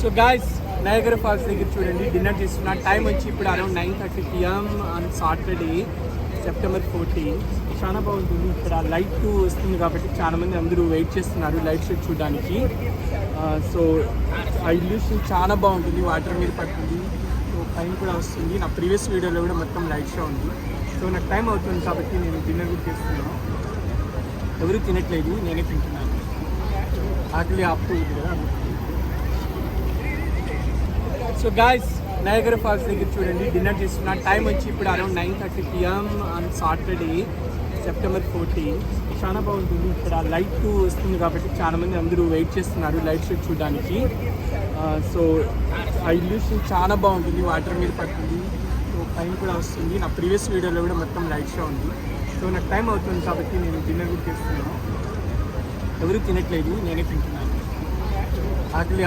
So guys Niagara falls దగ్గర చూడండి dinner చేస్తున్నా. టైం వచ్చి ఇప్పుడు around 9:30 PM on Saturday September 14. చాలా బాగుంటుంది. ఇక్కడ లైట్ వస్తుంది కాబట్టి చాలామంది అందరూ వెయిట్ చేస్తున్నారు లైట్ షో చూడడానికి. సో ఆ ఇల్యూషన్ చాలా బాగుంటుంది, వాటర్ మీద పడుతుంది. సో టైం కూడా వస్తుంది. నా ప్రీవియస్ వీడియోలో కూడా మొత్తం లైట్ షో ఉంది. సో నాకు టైం అవుతుంది కాబట్టి నేను డిన్నర్ కూడా చేస్తున్నాను. ఎవరు తినట్లేదు, నేనే తింటున్నాను. ఆకలి ఆపుతుంది కదా. సో గాయస్ నయాగరా ఫాల్స్ దగ్గర చూడండి డిన్నర్ చేస్తున్నా. టైం వచ్చి ఇప్పుడు around 9:30 PM on Saturday September 14. చాలా బాగుంటుంది. ఇక్కడ లైట్ వస్తుంది కాబట్టి చాలామంది అందరూ వెయిట్ చేస్తున్నారు లైట్ షో చూడడానికి. సో ఆ ఇల్యూషన్ చాలా బాగుంటుంది, వాటర్ మీద పడుతుంది. సో టైం కూడా వస్తుంది. నా ప్రీవియస్ వీడియోలో కూడా మొత్తం లైట్ షో ఉంది. సో నాకు టైం అవుతుంది కాబట్టి నేను డిన్నర్ కూడా చేస్తున్నాను. ఎవరు తినట్లేదు, నేనే తింటున్నాను. ఆకలి